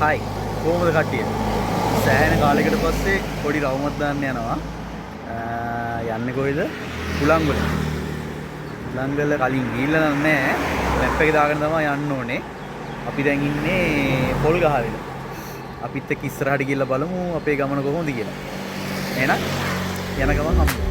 හයි කොහොමද කට්ටිය? සෑහෙන කාලයකට පස්සේ පොඩි රවුමක් දාන්න යනවා. යන්නේ කොයිද? උලංගල. උලංගල කලින් ගිහිල්ලා නැහැ. මැප් එකේ දාගෙන තමයි යන්න ඕනේ. අපි දැන් ඉන්නේ පොල් ගහවෙල. අපිත් එක්ක ඉස්සරහට ගිහිල්ලා බලමු අපේ ගමන කොහොමද කියලා. එහෙනම් යන ගමන් හම්බ.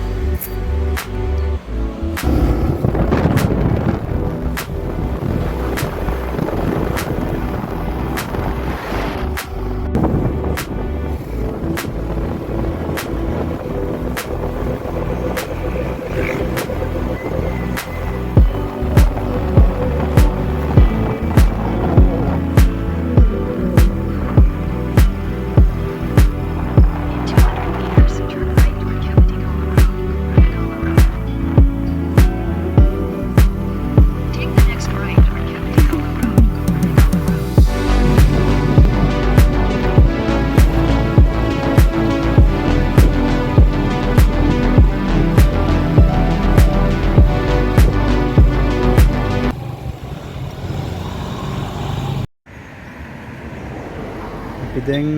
දැන්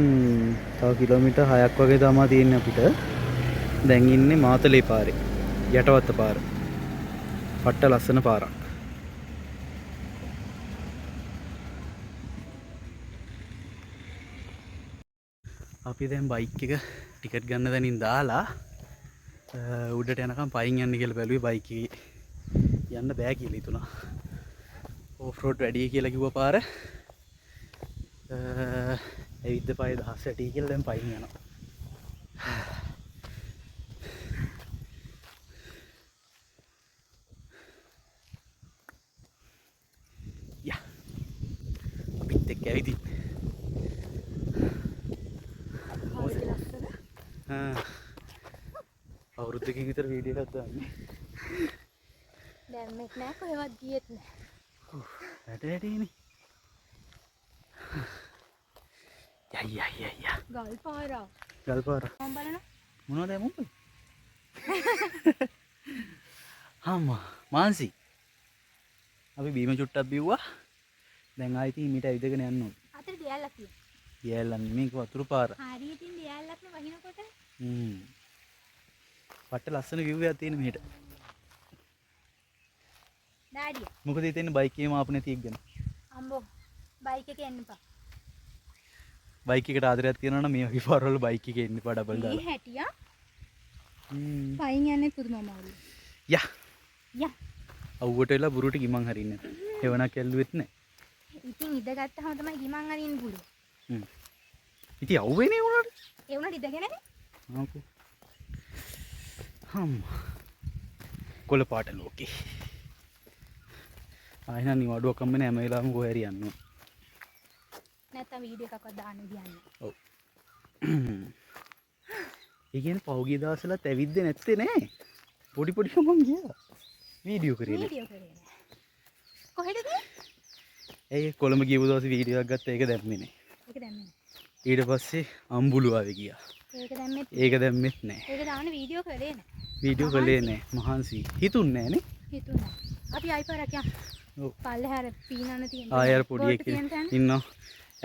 තව කිලෝමීටර් 6ක් වගේ තමයි තියෙන්නේ අපිට. දැන් ඉන්නේ මාතලේ පාරේ. යටවත්ත පාර. පට්ට ලස්සන පාරක්. අපි දැන් බයික් එක ටිකට් ගන්න තැනින් දාලා උඩට යනකම් පයින් යන්න කියලා බැලුවේ බයික් එකේ යන්න බෑ කියලා හිතුණා. ඕෆ් රෝඩ් වැඩි කියලා කිව්ව පාර. ඇවිද්ද පය 10 කියලා දැන් පයින් යනවා. යා අපිත් එක්ක ඇවිදින්. අවුරුද්දකින් විතර වීඩියෝ එකක් දාන්නේ. දැන් මේක නෑ කොහෙවත් ගියෙත් නෑ. වැඩේටනේ. යා. ගල්පාරා. ගල්පාරා. මම බලන්න. මොනවද මොකද? අම්මා මාන්සි. අපි බීම චුට්ටක් බිව්වා. දැන් ආයෙත් මීට ඇවිදගෙන යන්න ඕනේ. අතට දියල්ලක් තියෙනවා. දියල්ලක් මේක වතුරු පාර. හරියට ඉතින් දියල්ලක් නේ වහිනකොට. පට්ට ලස්සන view එකක් තියෙන මෙහෙට. ඩාඩිය. මොකද හිතෙන්නේ බයික් එකේම ආපු නැති එක්කන. අම්බෝ බයික් එකේ එන්න එපා. බයික් එකට ආදරයක් තියෙනවා නම් මේ වගේ පාරවල බයික් එකේ එන්න එපා ඩබල් දාලා. ඊ හැටියා. පයින් යන්නේ පුදුම අමාරුයි. යා. අවුවට වෙලා බුරුට ගිමන් හරින්නේ නැහැ. එවනක් ඇල්ලුවෙත් නැහැ. ඉතින් ඉඳගත්තාම තමයි ගිමන් අරින්න පුළුවන්. ඉතින් අවුවේනේ උනට. ඒ උනට ඉඳගෙනනේ. ආකෝ. කොළ පාට ලෝකේ. ආයෙත් නිවාඩුවක් හම්බෙන්නේ හැම වෙලාවෙම කොහේ හරි යන්න ඕන. නැත්තම් වීඩියෝ එකක්වත් දාන්න දියන්නේ. ඔව්. ඒ කියන්නේ පහුගිය දවස්වලත් ඇවිද්දේ නැත්තේ නේ. පොඩි මම ගියා. වීඩියෝ කරේ. වීඩියෝ කරේ නෑ. කොහෙද ගියේ? ඒ කොළඹ ගියපු දවසේ වීඩියෝ එකක් ගත්තා ඒක දැම්මේ නේ. ඒක දැම්මේ නෑ. ඊට පස්සේ අම්බුලුවාවේ ගියා. ඒක දැම්මෙත් නෑ. ඒක දාන්න වීඩියෝ කරේ නෑ. වීඩියෝ කළේ නෑ. මහන්සි. හිතුන්නේ නෑනේ. හිතුණා. අපි ආයිපාරක් යන්න. ඔව්. පල්ලෙහාර පීනන තියෙන. ආයෙ අර පොඩි එකෙක් ඉන්නවා.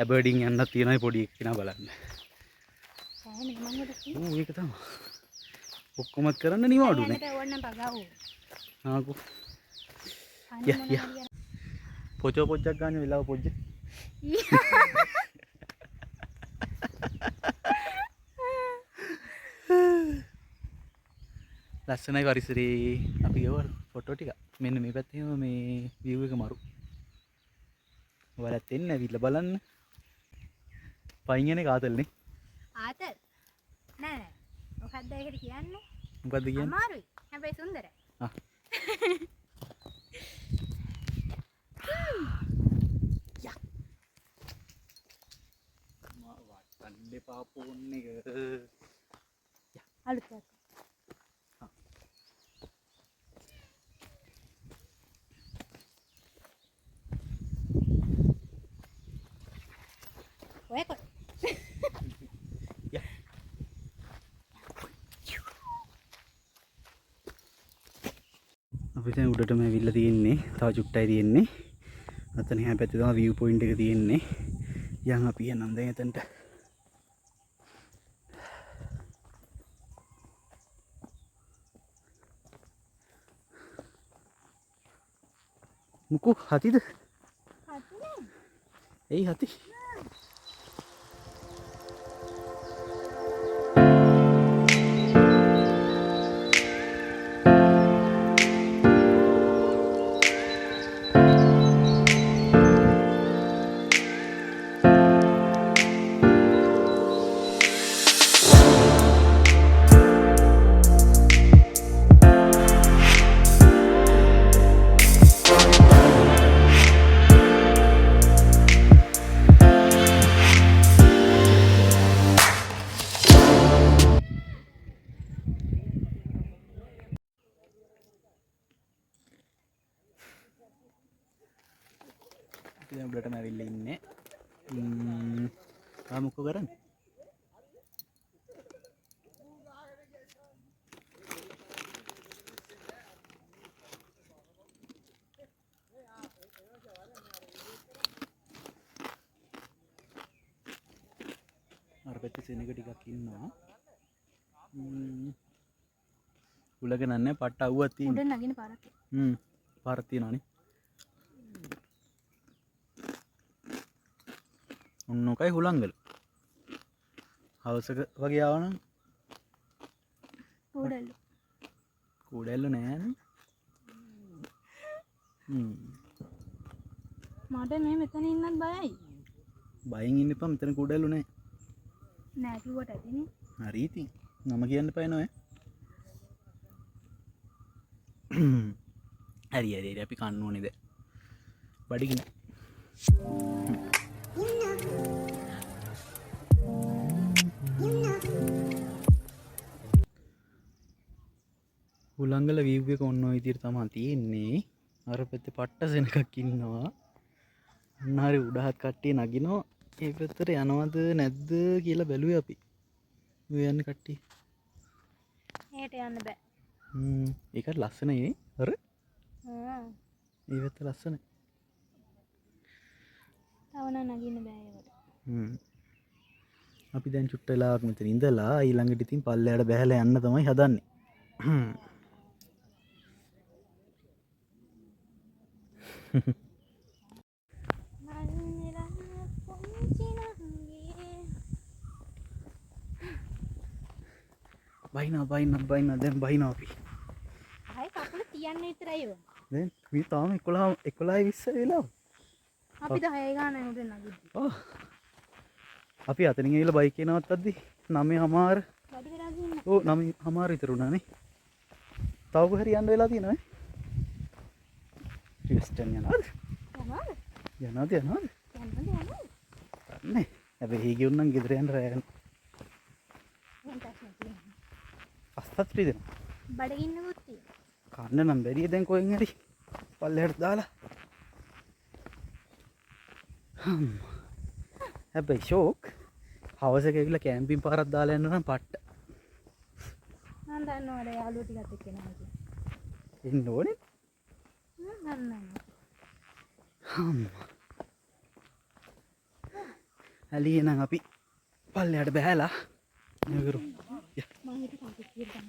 ඇබර්ඩින් යන්නත් තියෙනවා පොඩි එක්කිනා බලන්න. සෑහෙන මම උඩ තියෙනවා. ඔව් ඒක තමයි. ඔක්කොමත් කරන්න නිවාඩුනේ. යන්නට ඕන නම් පගාවෝ. ආකෝ. යා. පොචෝ පොච්චක් ගන්න වෙලාව පොච්ච. ලස්සනයි පරිසරේ. අපි ගියවල් ෆොටෝ ටික. මෙන්න මේ පැත්තේ මේ view එක මරු. ඔයාලත් එන්න ඇවිල්ලා බලන්න. පයින් යන්නේ කාතල්නේ. ආතල්. නෑ. මොකක්ද ඒකට කියන්නේ? මොකද්ද කියන්නේ? අමාරුයි. හැබැයි සුන්දරයි. ආ. යා. වටන්නේ පාපෝන් එක. අලුත් එකක්. ඔය කො. යා. අපි දැන් උඩටම ඇවිල්ලා තියෙන්නේ. තව චුට්ටයි තියෙන්නේ. අතන එහා පැත්තේ තමයි view point එක තියෙන්නේ. යන් අපි යනම් දැන් එතනට. මුකු හතිද? හතිනේ. එයි හති. දැන් උඩටම ඇවිල්ලා ඉන්නේ. මොකෝ කරන්නේ? අර පැත්තේ සෙනග ටිකක් ඉන්නවා. උලක නන්නේ පට්ට අවුවක් තියෙනවා. උඩ නගින පාරක්. පාරක් තියෙනවානේ. ඔන්නෝකයි හුලංගල. හවසක වගේ ආවනම් කූඩල්ලු. කූඩැල්ල නෑනේ. මට මේ මෙතන ඉන්නත් බයයි. බයෙන් ඉන්න එපා මෙතන කූඩැල්ලු නෑ. නෑ කිව්වට ඇතිනේ. හරි ඉතින්. නම කියන්න එපා නෝ. හරි හරි අපි කන්න ඕනේ දැන්. බඩගින්න. හුලංගල වීව් එක ඔන්න ඔය විදිහට තමයි තියෙන්නේ. අර පැත්තේ පට්ට සෙනගක් ඉන්නවා. අන්න හරි උඩහත් කට්ටිය නගිනවා. ඒ පැත්තට යනවද නැද්ද කියලා බැලුවේ අපි. ඔය යන්නේ කට්ටිය. එහෙට යන්න බෑ. ඒකට ලස්සනයි නේ. අර ආ. ඒ පැත්ත ලස්සනයි. තව නම් නගින්න බෑ ඒකට. අපි දැන් චුට්ට වෙලාවක් මෙතන ඉඳලා ඊළඟට ඉතින් පල්ලෙහාට බැහැලා යන්න තමයි හදන්නේ. බයිනා දැන් බයිනා අපි. ආයි කකුල තියන්න විතරයි ඕන. දැන් මේ තාම 11 20 වෙලා. අපි 10 ගානක් උඩ නගින්න. ඔව්. අපි අතනින් ඇවිල්ලා බයික් එක නවත්තද්දි 9:00 වැඩි වෙලා ගින්න. ඔව් 9:00 විතර වුණානේ. තව කොහරි යන්න වෙලා තියෙනවා නේ. රිස්ටන් යනවාද? යනවාද? යන්නද? නේ. හැබැයි ගියොත් නම් ගෙදර යන්න රැ යන්න. අස්සත් රිදෙන. බඩගින්නකුත් තියෙනවා. කන්න නම් බැරිය දැන් කොහෙන් හරි. පල්ලෙහාට දාලා. හැබැයි ෂෝක්. හවසක ඇවිල්ලා කැම්පින් පාරක් දාලා යන්න නම් පට්ට. මම දන්නවද යාළුවෝ ටිකත් එක්ක එනවා කියලා. එන්න ඕනේ. මම දන්නවා. ඇලියේ නම් අපි පල්ලෙහාට බහැලා නගරු. මම හිත කාටද කියලා.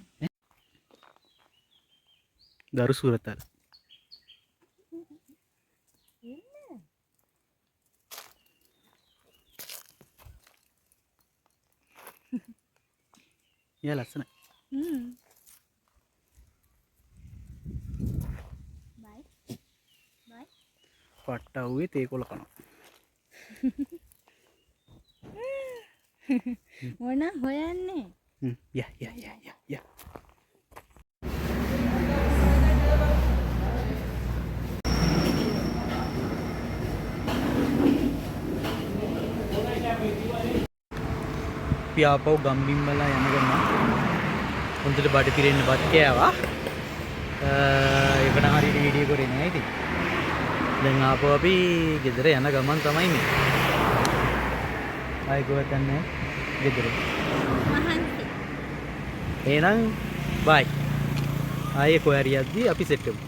දරු සුරතල්. යා ලස්සනයි. බයි. බයි. පට්ට අවුවේ තේකොළ කනවා. මොන හොයන්නේ? යා. අපි ආපහු ගම්බිම්බලා යන ගමන් හොඳට බඩ පිරෙන්න බත් කෑවා. ඒකට හරියට වීඩියෝ කරේ නෑ ඉතින්. දැන් ආපහු අපි ගෙදර යන ගමන් තමයි මේ. ආයි කොහෙද යන්නේ? ගෙදර. මහන්සි. එහෙනම් බයි. ආයේ කොහරි යද්දී අපි සෙට් වෙමු.